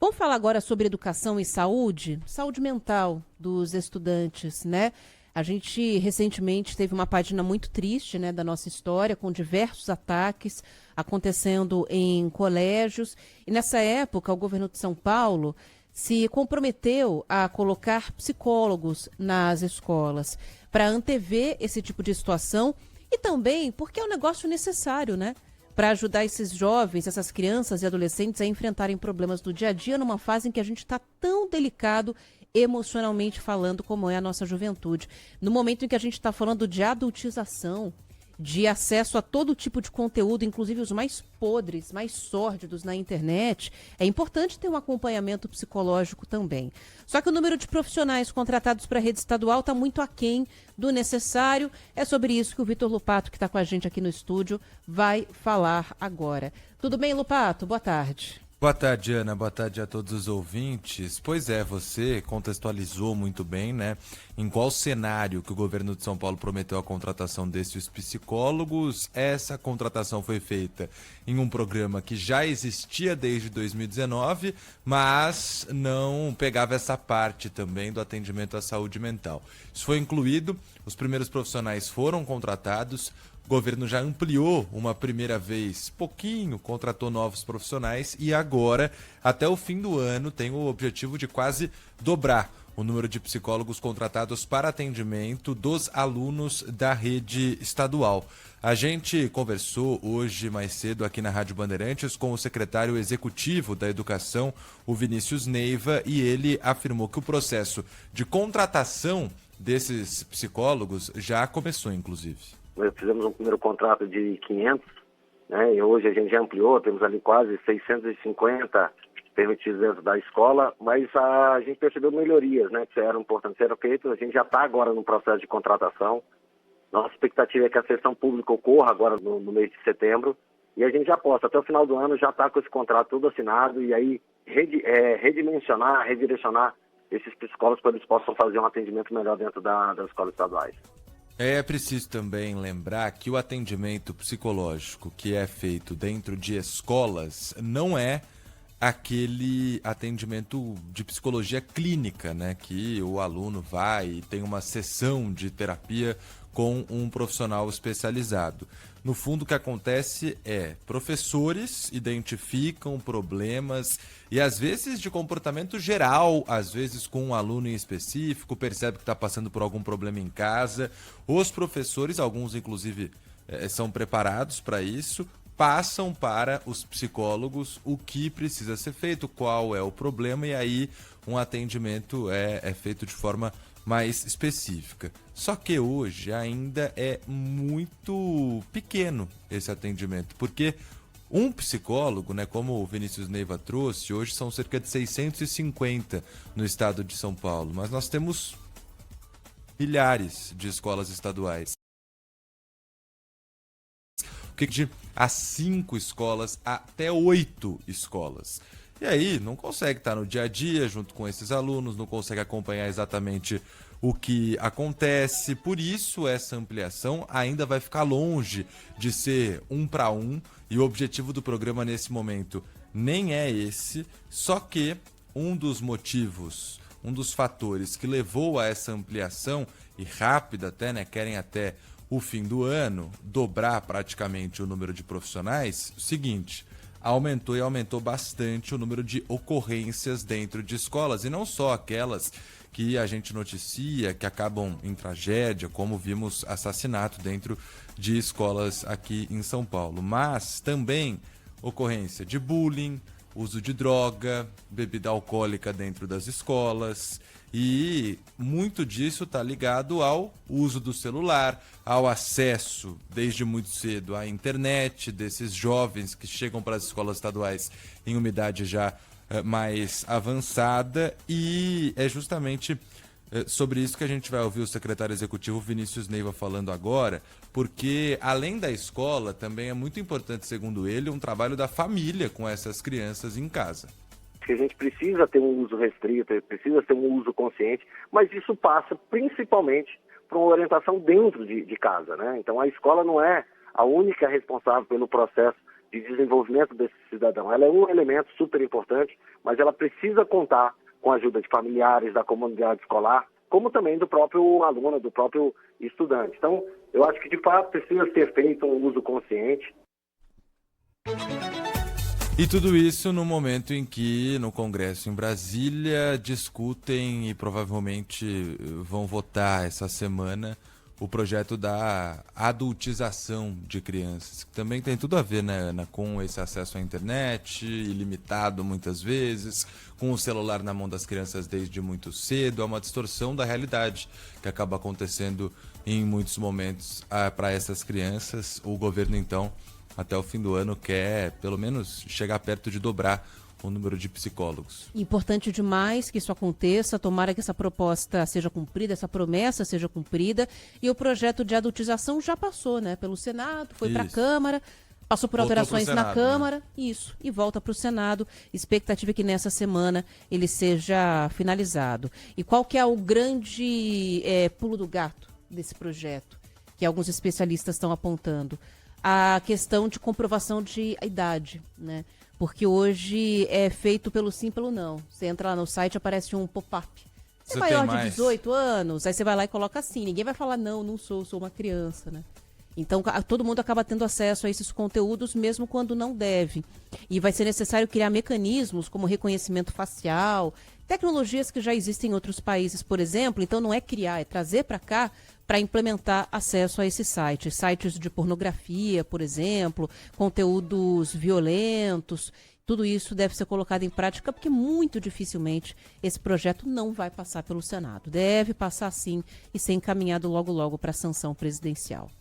Vamos falar agora sobre educação e saúde mental dos estudantes, né? A gente recentemente teve uma página muito triste, né, da nossa história, com diversos ataques acontecendo em colégios. E nessa época, o governo de São Paulo se comprometeu a colocar psicólogos nas escolas para antever esse tipo de situação e também porque é um negócio necessário, né? Para ajudar esses jovens, essas crianças e adolescentes a enfrentarem problemas do dia a dia numa fase em que a gente está tão delicado emocionalmente falando como é a nossa juventude. No momento em que a gente está falando de adultização, de acesso a todo tipo de conteúdo, inclusive os mais podres, mais sórdidos na internet, é importante ter um acompanhamento psicológico também. Só que o número de profissionais contratados para a rede estadual está muito aquém do necessário. É sobre isso que o Vitor Lupato, que está com a gente aqui no estúdio, vai falar agora. Tudo bem, Lupato? Boa tarde. Boa tarde, Ana. Boa tarde a todos os ouvintes. Pois é, você contextualizou muito bem, né? Em qual cenário que o governo de São Paulo prometeu a contratação desses psicólogos. Essa contratação foi feita em um programa que já existia desde 2019, mas não pegava essa parte também do atendimento à saúde mental. Isso foi incluído, os primeiros profissionais foram contratados. O governo já ampliou uma primeira vez, pouquinho, contratou novos profissionais e agora, até o fim do ano, tem o objetivo de quase dobrar o número de psicólogos contratados para atendimento dos alunos da rede estadual. A gente conversou hoje mais cedo aqui na Rádio Bandeirantes com o secretário executivo da Educação, o Vinícius Neiva, e ele afirmou que o processo de contratação desses psicólogos já começou, inclusive. Fizemos um primeiro contrato de 500, né, e hoje a gente já ampliou, temos ali quase 650 permitidos dentro da escola, mas a gente percebeu melhorias, né, que eram importantes serem feitas. A gente já está agora no processo de contratação. Nossa expectativa é que a sessão pública ocorra agora no mês de setembro, e a gente já possa, até o final do ano, já está com esse contrato tudo assinado, e aí redimensionar, redirecionar esses psicólogos para que eles possam fazer um atendimento melhor dentro das escolas estaduais. É preciso também lembrar que o atendimento psicológico que é feito dentro de escolas não é aquele atendimento de psicologia clínica, né? Que o aluno vai e tem uma sessão de terapia com um profissional especializado. No fundo, o que acontece é professores identificam problemas e às vezes de comportamento geral, às vezes com um aluno em específico, percebe que está passando por algum problema em casa. Os professores, alguns inclusive são preparados para isso, passam para os psicólogos o que precisa ser feito, qual é o problema, e aí um atendimento é feito de forma mais específica. Só que hoje ainda é muito pequeno esse atendimento, porque um psicólogo, né, como o Vinícius Neiva trouxe, hoje são cerca de 650 no estado de São Paulo, mas nós temos milhares de escolas estaduais. De a 5 escolas até 8 escolas. E aí não consegue estar no dia a dia junto com esses alunos, não consegue acompanhar exatamente o que acontece. Por isso essa ampliação ainda vai ficar longe de ser 1 para 1, e o objetivo do programa nesse momento nem é esse, só que um dos motivos, um dos fatores que levou a essa ampliação, e rápida até, né, querem até o fim do ano dobrar praticamente o número de profissionais, o seguinte: aumentou bastante o número de ocorrências dentro de escolas, e não só aquelas que a gente noticia, que acabam em tragédia, como vimos assassinato dentro de escolas aqui em São Paulo, mas também ocorrência de bullying, uso de droga, bebida alcoólica dentro das escolas. E muito disso está ligado ao uso do celular, ao acesso desde muito cedo à internet desses jovens que chegam para as escolas estaduais em uma idade já mais avançada. E é justamente sobre isso que a gente vai ouvir o secretário executivo Vinícius Neiva falando agora, porque além da escola também é muito importante, segundo ele, um trabalho da família com essas crianças em casa. Que a gente precisa ter um uso restrito, precisa ter um uso consciente, mas isso passa principalmente por uma orientação dentro de casa, né? Então a escola não é a única responsável pelo processo de desenvolvimento desse cidadão. Ela é um elemento super importante, mas ela precisa contar com a ajuda de familiares, da comunidade escolar, como também do próprio aluno, do próprio estudante. Então, eu acho que, de fato, precisa ser feito um uso consciente. E tudo isso no momento em que, no Congresso em Brasília, discutem e provavelmente vão votar essa semana o projeto da adultização de crianças, que também tem tudo a ver, né, Ana, com esse acesso à internet, ilimitado muitas vezes, com o celular na mão das crianças desde muito cedo. É uma distorção da realidade que acaba acontecendo em muitos momentos para essas crianças. O governo, então, até o fim do ano, quer pelo menos chegar perto de dobrar o número de psicólogos. Importante demais que isso aconteça, tomara que essa proposta seja cumprida, essa promessa seja cumprida, e o projeto de adultização já passou, né, pelo Senado, foi para a Câmara, passou por alterações na Câmara, isso, e volta para o Senado. Expectativa é que nessa semana ele seja finalizado. E qual que é o grande pulo do gato desse projeto, que alguns especialistas estão apontando? A questão de comprovação de idade, né? Porque hoje é feito pelo sim, pelo não. Você entra lá no site, aparece um pop-up. Você é maior de 18 anos, aí você vai lá e coloca assim. Ninguém vai falar, não sou uma criança, né? Então, todo mundo acaba tendo acesso a esses conteúdos, mesmo quando não deve. E vai ser necessário criar mecanismos como reconhecimento facial, tecnologias que já existem em outros países, por exemplo. Então, não é criar, é trazer para cá para implementar acesso a esses sites. Sites de pornografia, por exemplo, conteúdos violentos. Tudo isso deve ser colocado em prática, porque muito dificilmente esse projeto não vai passar pelo Senado. Deve passar sim e ser encaminhado logo para a sanção presidencial.